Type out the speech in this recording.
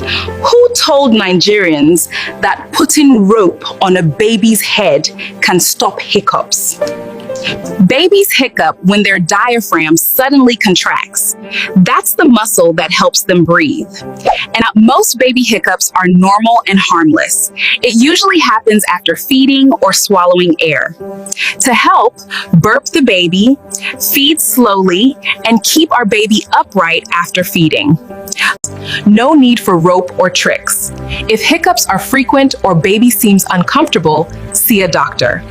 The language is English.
Who told Nigerians that putting rope on a baby's head can stop hiccups? Babies hiccup when their diaphragm suddenly contracts. That's the muscle that helps them breathe. And most baby hiccups are normal and harmless. It usually happens after feeding or swallowing air. To help, burp the baby, feed slowly, and keep our baby upright after feeding. No need for rope or tricks. If hiccups are frequent or baby seems uncomfortable, see a doctor.